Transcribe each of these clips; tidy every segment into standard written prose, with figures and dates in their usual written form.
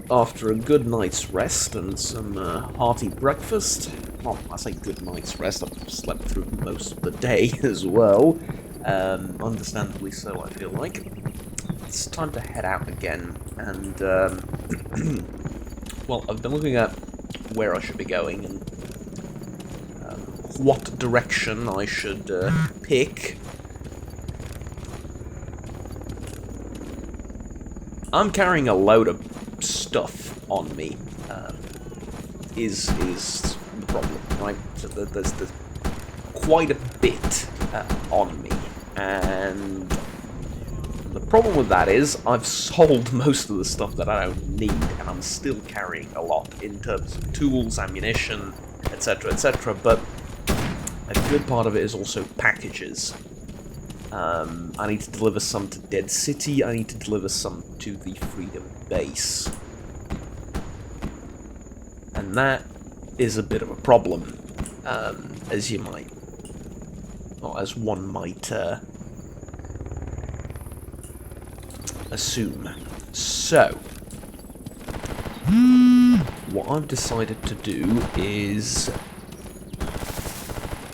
after a good night's rest and some hearty breakfast, well, I say good night's rest, I've slept through most of the day as well, understandably so, I feel like. It's time to head out again, and, well, I've been looking at where I should be going and what direction I should pick. I'm carrying a load of stuff on me, is the problem, right? So there's quite a bit on me, and the problem with that is I've sold most of the stuff that I don't need, and I'm still carrying a lot in terms of tools, ammunition, etc., but a good part of it is also packages. I need to deliver some to Dead City, I need to deliver some to the Freedom Base. And that is a bit of a problem, as you might, or as one might assume. So, what I've decided to do is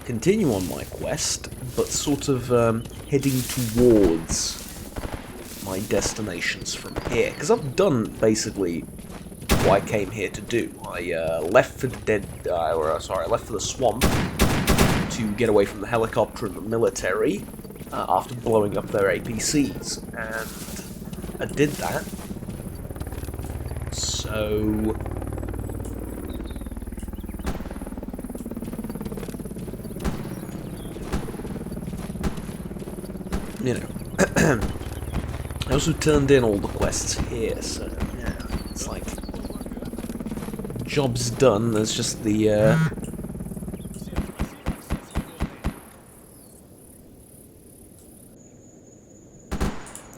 continue on my quest, but sort of heading towards my destinations from here, because I've done basically what I came here to do. I left for the I left for the swamp to get away from the helicopter and the military after blowing up their APCs, and I did that. So you know, I also turned in all the quests here, so yeah, it's like job's done. There's just the I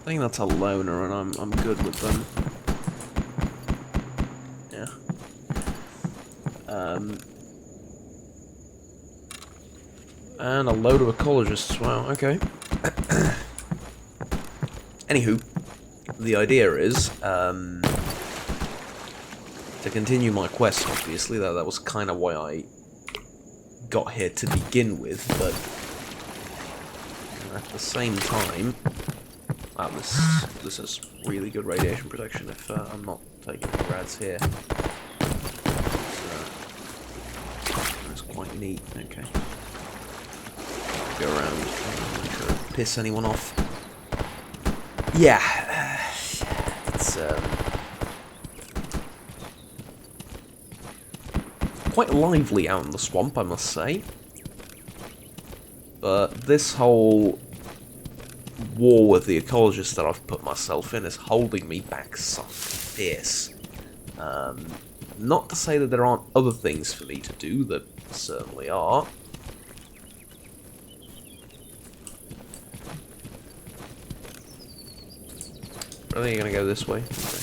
think that's a loner, and I'm good with them. Yeah. And a load of ecologists. Wow. Okay. Anywho, the idea is to continue my quest. Obviously, that was kind of why I got here to begin with, but at the same time, wow, this is really good radiation protection. If I'm not taking the rads here, it's quite neat. Okay, go around, make sure I don't piss anyone off. Yeah, it's quite lively out in the swamp, I must say. But this whole war with the ecologists that I've put myself in is holding me back some fierce. Not to say that there aren't other things for me to do, that certainly are. I think you're gonna go this way. Okay.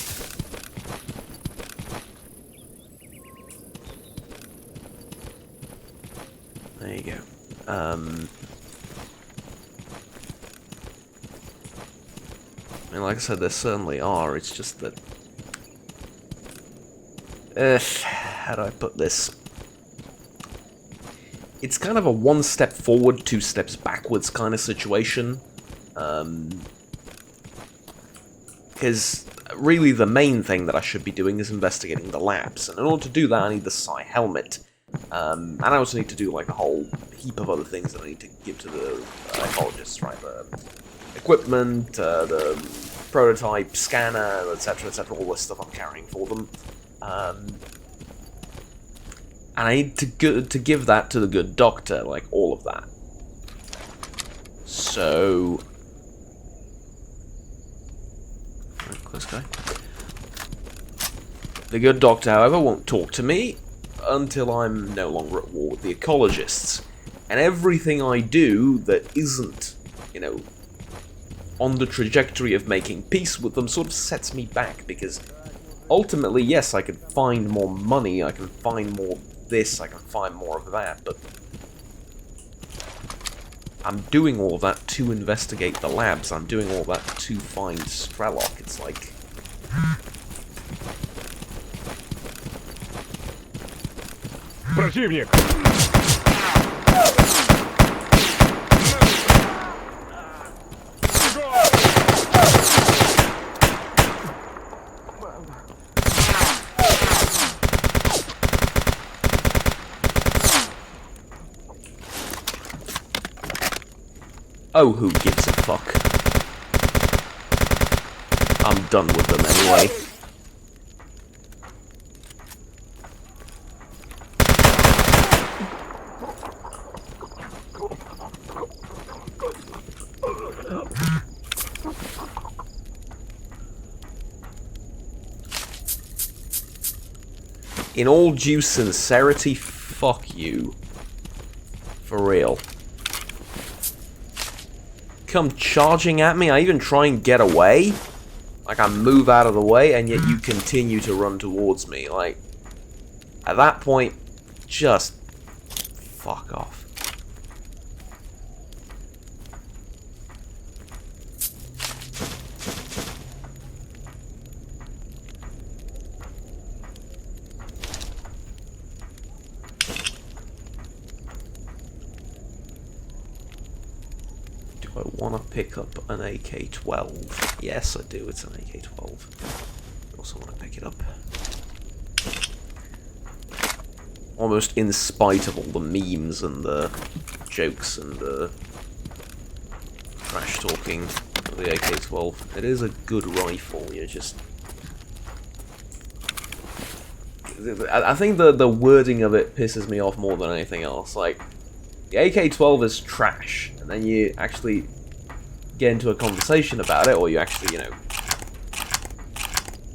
There you go. I mean, like I said, there certainly are. It's just that, how do I put this? It's kind of a one step forward, two steps backwards kind of situation. Because really the main thing that I should be doing is investigating the labs, and in order to do that I need the Psi helmet, and I also need to do like a whole heap of other things that I need to give to the ecologists, right? The equipment, the prototype, scanner, etc, all this stuff I'm carrying for them, and I need to give that to the good doctor, like all of that. So close guy. The good doctor, however, won't talk to me until I'm no longer at war with the ecologists. And everything I do that isn't, you know, on the trajectory of making peace with them sort of sets me back, because ultimately, yes, I can find more money, I can find more of this, I can find more of that, but I'm doing all of that to investigate the labs. I'm doing all that to find Strelok. It's like, Противник! Oh, who gives a fuck? I'm done with them anyway. In all due sincerity, fuck you. For real. Come charging at me, I even try and get away. Like, I move out of the way, and yet you continue to run towards me. Like, at that point, just fuck off. I want to pick up an AK-12. Yes, I do. It's an AK-12. I also want to pick it up. Almost in spite of all the memes and the jokes and the trash talking of the AK-12. It is a good rifle. You're just... I think the wording of it pisses me off more than anything else. Like, the AK-12 is trash, and then you actually get into a conversation about it, or you actually, you know,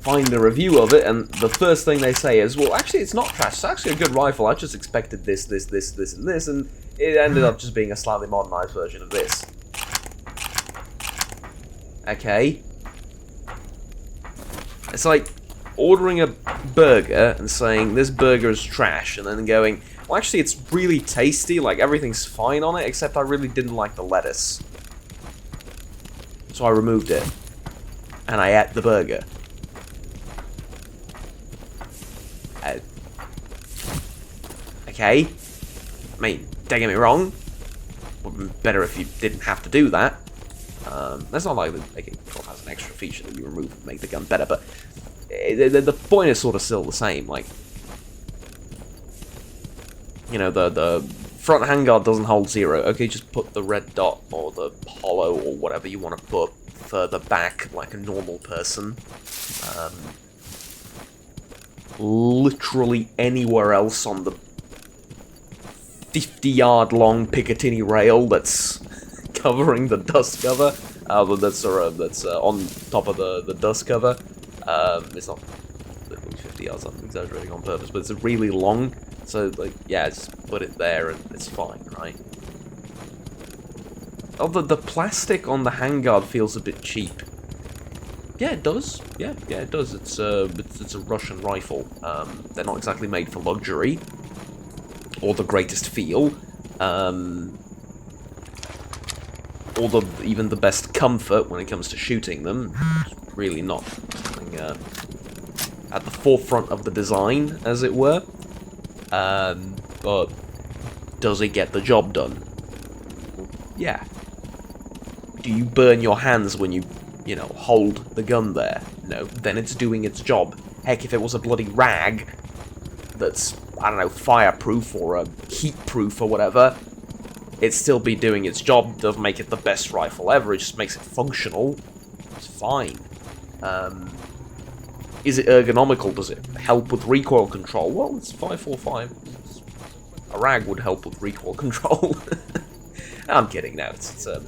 find a review of it, and the first thing they say is, well, actually, it's not trash, it's actually a good rifle, I just expected this, and this, and it ended up just being a slightly modernized version of this. Okay. It's like ordering a burger and saying, this burger is trash, and then going, well, actually, it's really tasty, like, everything's fine on it, except I really didn't like the lettuce. So I removed it. And I ate the burger. Okay. I mean, don't get me wrong. Would have been better if you didn't have to do that. That's not like the AK-12 has an extra feature that you remove to make the gun better, but the point is sort of still the same, like... You know, the front handguard doesn't hold 0. Okay, just put the red dot or the hollow or whatever you want to put further back like a normal person. Literally anywhere else on the 50-yard long Picatinny rail that's covering the dust cover. That's on top of the dust cover. It's not literally 50 yards, I'm exaggerating on purpose, but it's really long. So, like, yeah, just put it there and it's fine, right? Oh, the plastic on the handguard feels a bit cheap. Yeah, it does. Yeah, it does. It's a Russian rifle. They're not exactly made for luxury or the greatest feel, or even the best comfort when it comes to shooting them. It's really not something at the forefront of the design, as it were. But does it get the job done? Yeah. Do you burn your hands when you know, hold the gun there? No. Then it's doing its job. Heck, if it was a bloody rag that's, I don't know, fireproof or heat-proof or whatever, it'd still be doing its job. It doesn't make it the best rifle ever, it just makes it functional. It's fine. Is it ergonomical? Does it help with recoil control? Well, it's 545. A rag would help with recoil control. I'm kidding now. It's a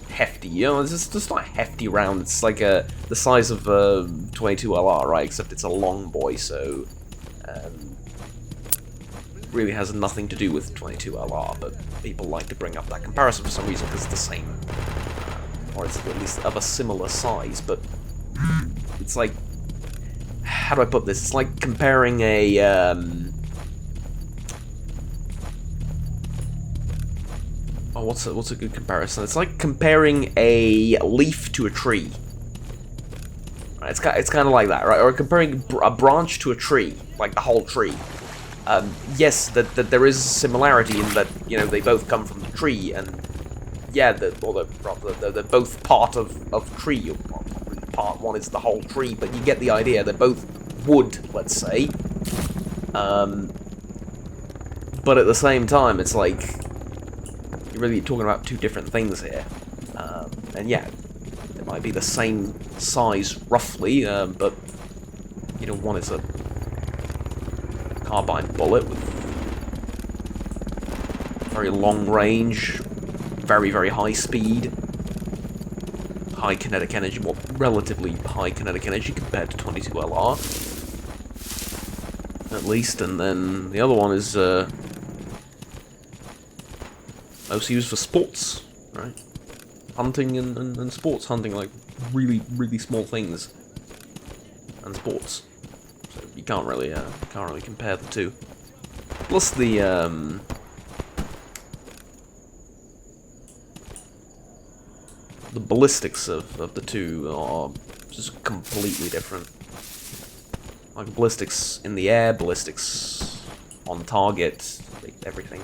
hefty, you know, it's just not a hefty round. It's like the size of a 22 LR, right? Except it's a long boy, so really has nothing to do with 22 LR. But people like to bring up that comparison for some reason because it's the same, or it's at least of a similar size. But it's like, how do I put this? It's like comparing a oh, what's a good comparison? It's like comparing a leaf to a tree. Right, it's kind of like that, right? Or comparing a branch to a tree, like the whole tree. Yes, that there is similarity in that, you know, they both come from the tree, and yeah, they're both part of tree. Or part one is the whole tree, but you get the idea. They're both wood, let's say. But at the same time, it's like you're really talking about two different things here. And yeah, they might be the same size roughly, but you know, one is a carbine bullet with very long range, very high speed, high kinetic energy, well, relatively high kinetic energy compared to 22 LR, at least. And then the other one is mostly used for sports, right? Hunting and sports hunting, like really small things, and sports. So you can't really compare the two. Plus the ballistics of the two are just completely different. Like ballistics in the air, ballistics on target, everything.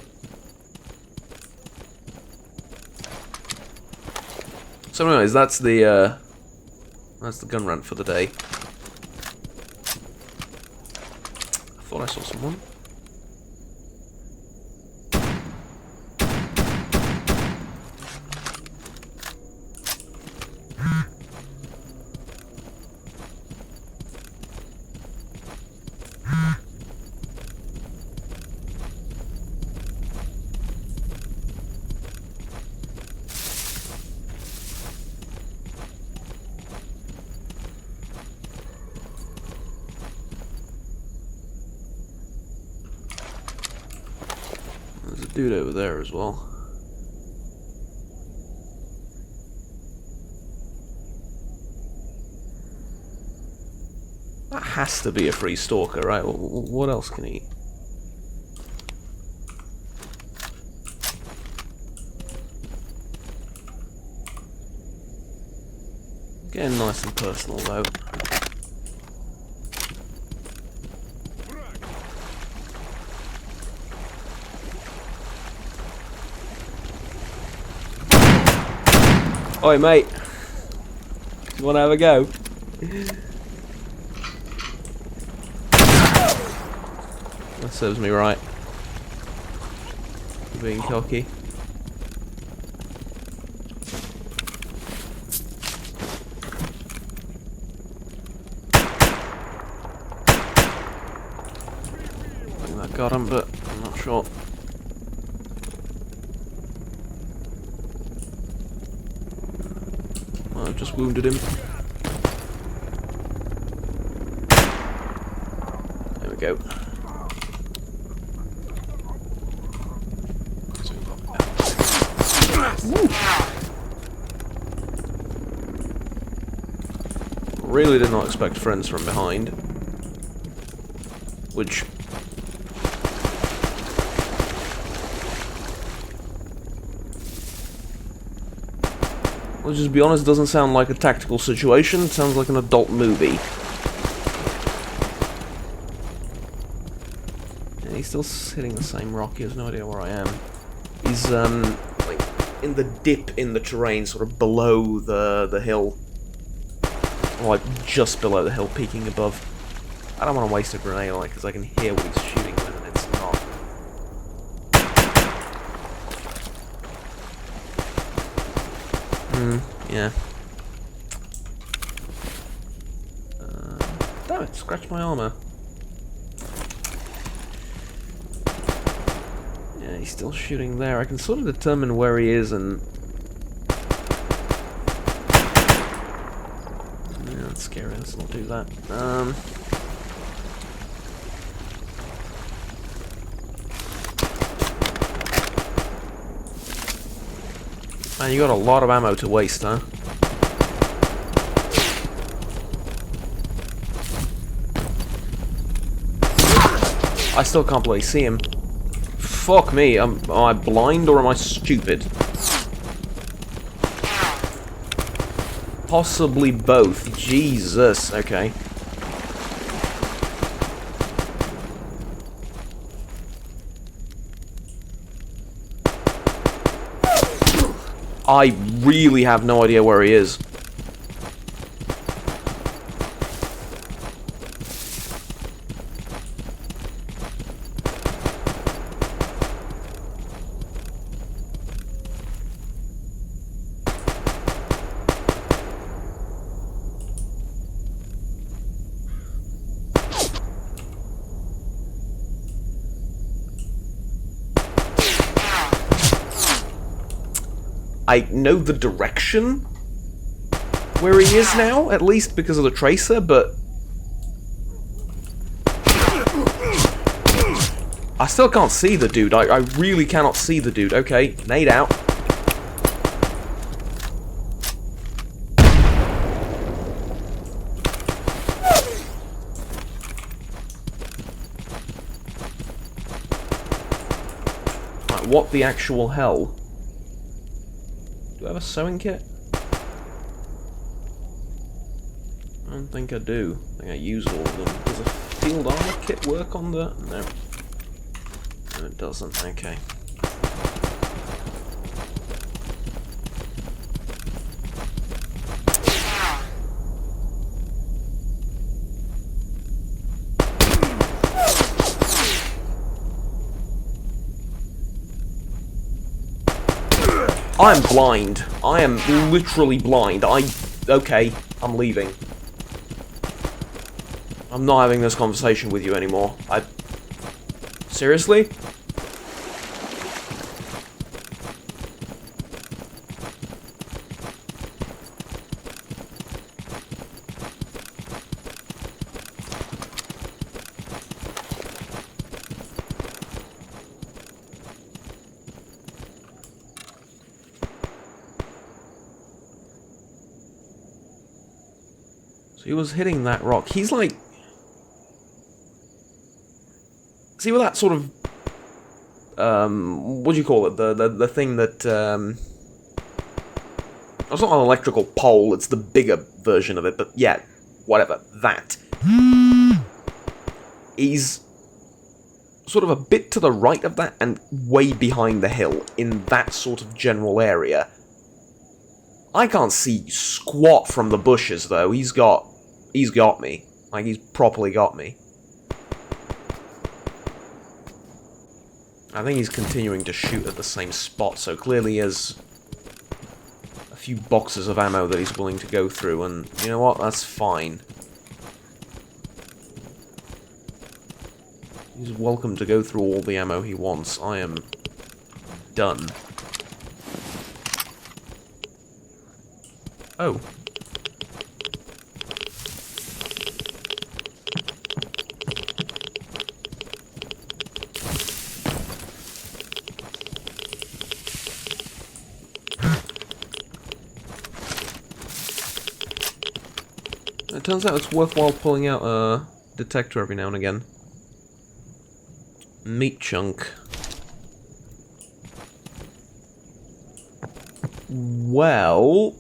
So anyways, that's the gun rant for the day. I thought I saw someone. There's a dude over there as well. That has to be a free stalker, right? What else can he? Getting nice and personal though. Oi, mate. You wanna have a go? That serves me right. Being cocky. I think that got him, but I'm not sure. I've just wounded him. There we go. Woo. Really did not expect friends from behind. Which... I'll just be honest, doesn't sound like a tactical situation, it sounds like an adult movie. Yeah, he's still hitting the same rock, he has no idea where I am. He's, like, in the dip in the terrain, sort of below the hill. Or, like, just below the hill, peeking above. I don't want to waste a grenade on it, because I can hear what he's shooting with, and it's not. Yeah. Damn it, scratched my armor. Yeah, he's still shooting there. I can sort of determine where he is and... Yeah, that's scary, let's not do that. Man, you got a lot of ammo to waste, huh? I still can't bloody see him. Fuck me, am I blind or am I stupid? Possibly both. Jesus. Okay. I really have no idea where he is. I know the direction where he is now, at least because of the tracer, but I still can't see the dude. I really cannot see the dude. Okay, nade out. Right, what the actual hell? Do I have a sewing kit? I don't think I do. I think I used all of them. Does a field armor kit work on the... No. No, it doesn't. Okay. I'm blind. I am literally blind. Okay, I'm leaving. I'm not having this conversation with you anymore. Seriously? He was hitting that rock. He's like... See with that sort of... what do you call it? The thing that... It's not an electrical pole, it's the bigger version of it, but yeah, whatever. That. He's sort of a bit to the right of that and way behind the hill in that sort of general area. I can't see squat from the bushes, though. He's got me. Like, he's properly got me. I think he's continuing to shoot at the same spot, so clearly he has a few boxes of ammo that he's willing to go through, and you know what? That's fine. He's welcome to go through all the ammo he wants. I am done. Oh. It turns out it's worthwhile pulling out a detector every now and again. Meat chunk. Well...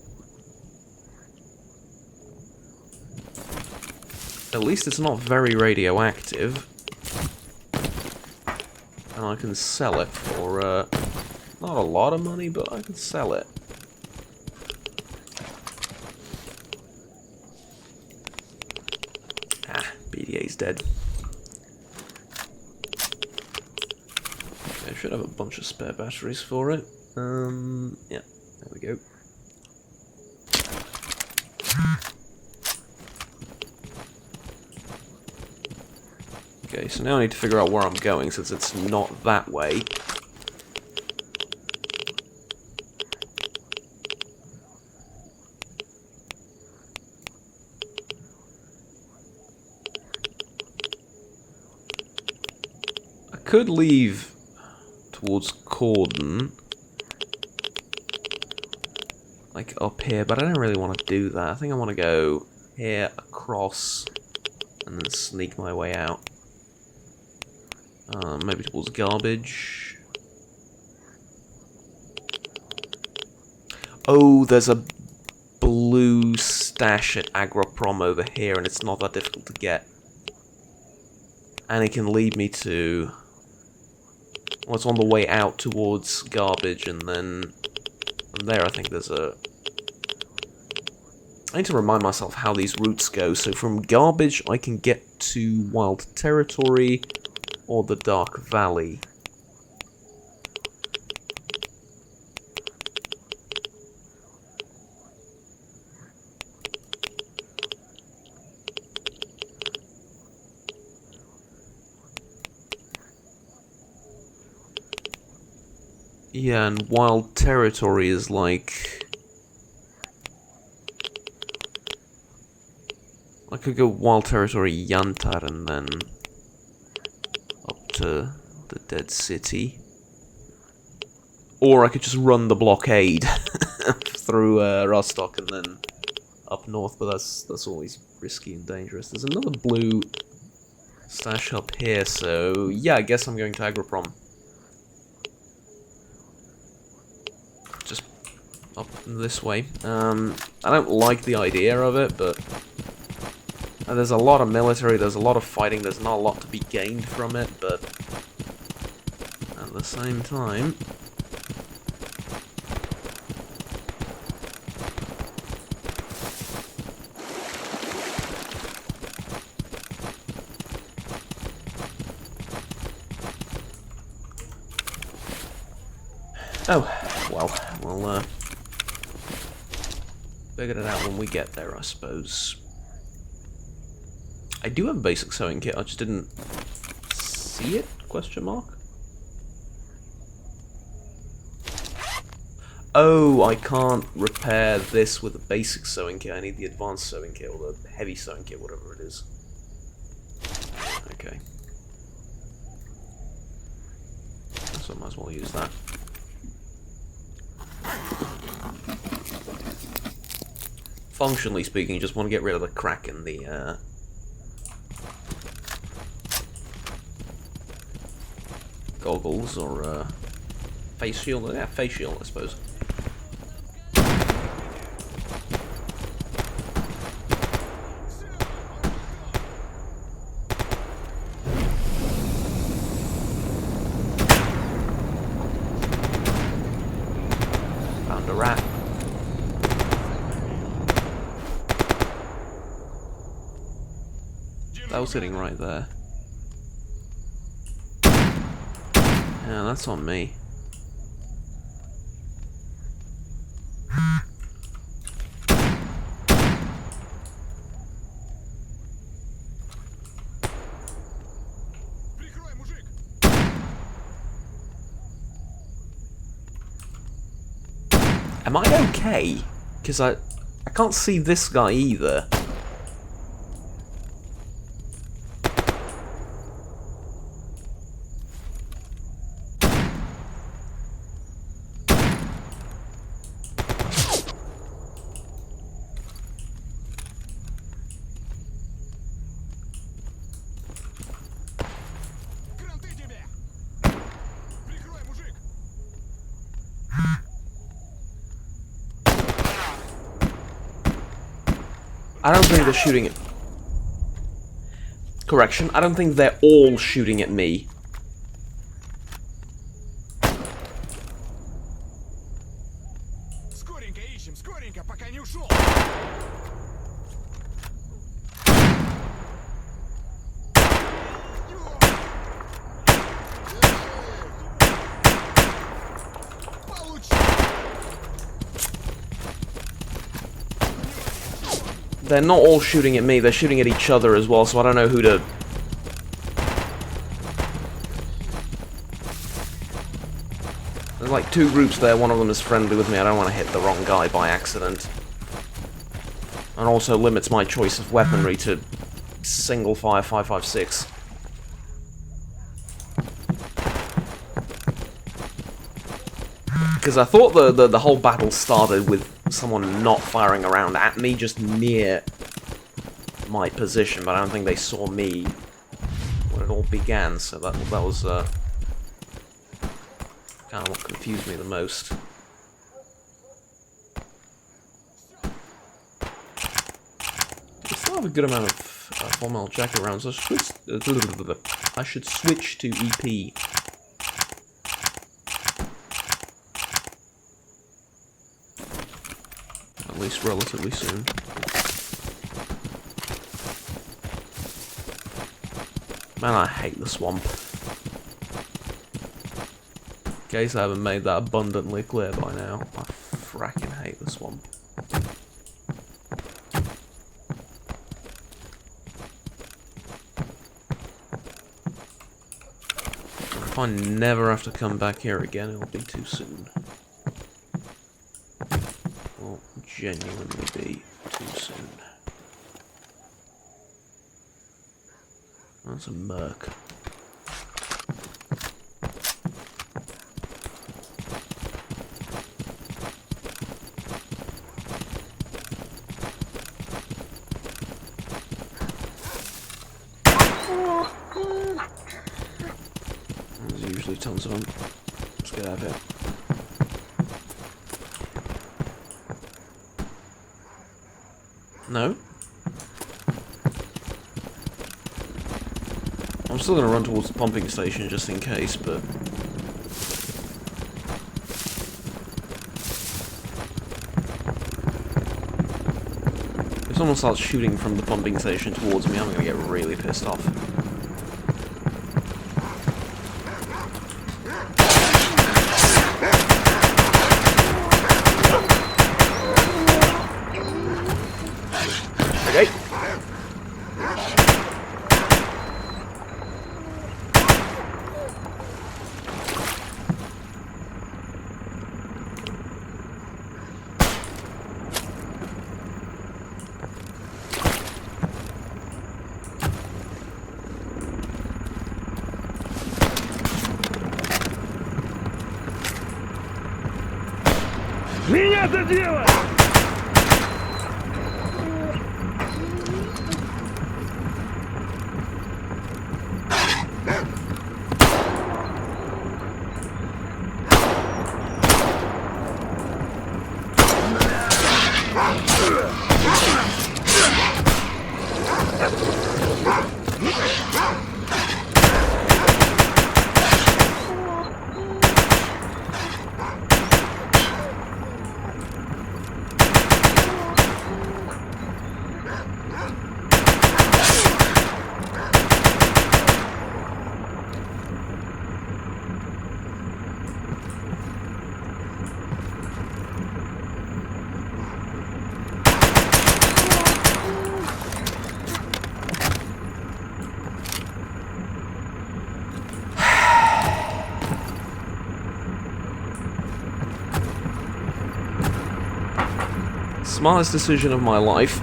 At least it's not very radioactive. And I can sell it for, not a lot of money, but I can sell it. Ah, BDA's dead. Okay, I should have a bunch of spare batteries for it. Yeah, there we go. Okay, so now I need to figure out where I'm going, since it's not that way. I could leave towards Cordon, like up here, but I don't really want to do that. I think I want to go here, across, and then sneak my way out. Maybe towards garbage. Oh, there's a blue stash at Agroprom over here, and it's not that difficult to get. And it can lead me to... Well, it's on the way out towards garbage, and then from there I think there's a... I need to remind myself how these routes go. So from garbage I can get to Wild Territory or the Dark Valley. Yeah, and Wild Territory is like... I could go Wild Territory Yantar and then up to the Dead City. Or I could just run the blockade through Rostock and then up north, but that's always risky and dangerous. There's another blue stash up here, so yeah, I guess I'm going to Agroprom. Just up this way. I don't like the idea of it, but there's a lot of military, there's a lot of fighting, there's not a lot to be gained from it, but at the same time... Oh, well, we'll figure it out when we get there, I suppose. I do have a basic sewing kit, I just didn't see it, question mark? Oh, I can't repair this with a basic sewing kit, I need the advanced sewing kit, or the heavy sewing kit, whatever it is. Okay. So I might as well use that. Functionally speaking, you just want to get rid of the crack in the goggles or face shield. Yeah, face shield, I suppose. Found a rat. That was sitting right there. Yeah, that's on me. Am I okay? Because I can't see this guy either. I don't think they're shooting at... Correction, I don't think they're all shooting at me. They're not all shooting at me, they're shooting at each other as well, so I don't know who to... There's like two groups there, one of them is friendly with me, I don't want to hit the wrong guy by accident. And also limits my choice of weaponry to single fire 5.56. Because I thought the whole battle started with someone not firing around at me, just near my position, but I don't think they saw me when it all began, so that was kind of what confused me the most. have a good amount of full metal jacket rounds. I should switch to EP. At least relatively soon. Man, I hate the swamp. In case I haven't made that abundantly clear by now, I fracking hate the swamp. If I never have to come back here again, it'll be too soon. Will genuinely be too soon. That's a merc. There's usually tons of them. Let's get out of here. No? I'm still gonna run towards the pumping station just in case, but... if someone starts shooting from the pumping station towards me, I'm gonna get really pissed off. Okay. Меня за дело! Smartest decision of my life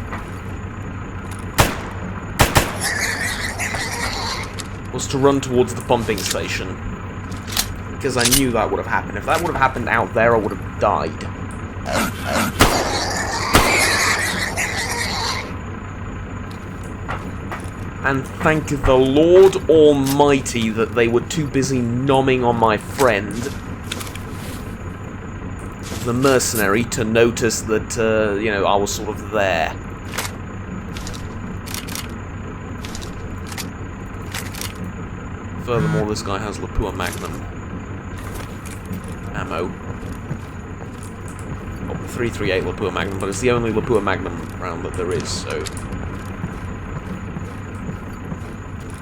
was to run towards the pumping station, because I knew that would have happened. If that would have happened out there, I would have died. And thank the Lord Almighty that they were too busy nomming on my friend, the mercenary, to notice that, you know, I was sort of there. Furthermore, this guy has Lapua Magnum ammo. Oh, 338 Lapua Magnum, but it's the only Lapua Magnum round that there is, so...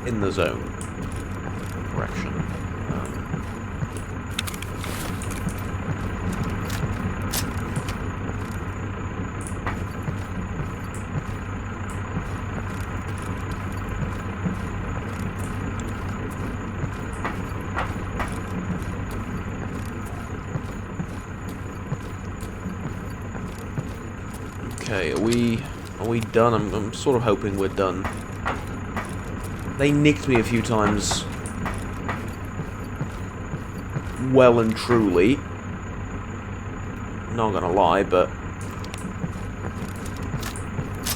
in the zone. Correction. Okay, are we done? I'm sort of hoping we're done. They nicked me a few times, well and truly. Not gonna lie, but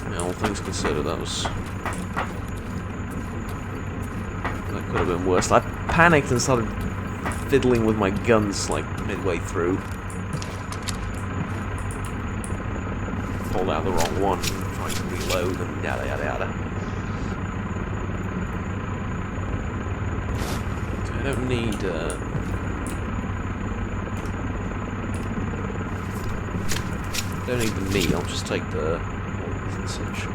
you know, all things considered, that could have been worse. I panicked and started fiddling with my guns like midway through. Pulled out the wrong one. trying to reload and yada yada yada. I don't need the meat, I'll just take the oils and such.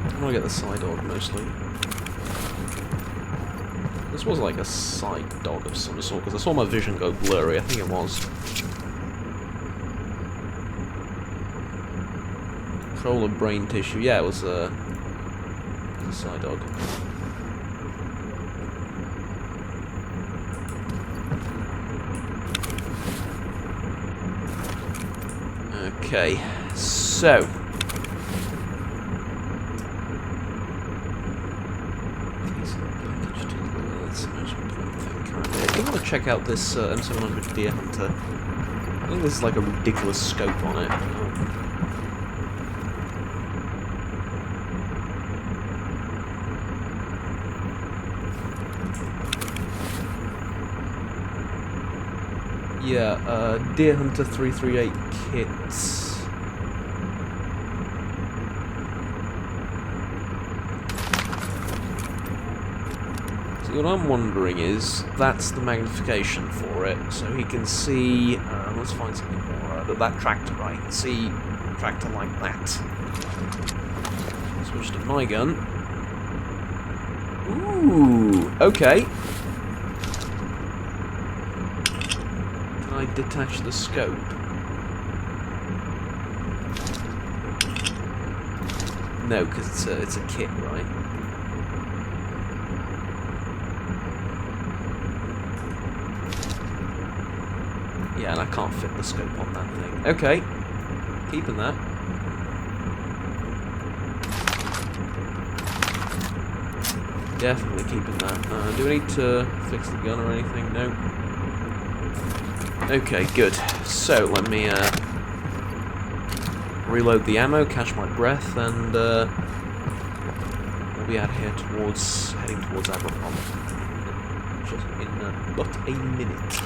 I'm gonna get the side dog mostly. This was like a side dog of some sort, because I saw my vision go blurry, I think it was. Control of brain tissue, yeah, it was a side dog. Okay, so I want to check out this M700 Deer Hunter. I think this is like a ridiculous scope on it. Yeah, Deer Hunter 338 kits. What I'm wondering is, that's the magnification for it, so he can see, let's find something more, that tractor, right, he can see a tractor like that. Switch to my gun. Ooh, okay. Can I detach the scope? No, because it's a kit, right? Yeah, and I can't fit the scope on that thing. Okay, keeping that. Definitely keeping that. Do I need to fix the gun or anything? No. Okay, good. So, let me reload the ammo, catch my breath, and we'll be out here heading towards Abercrombie. Just in but a minute.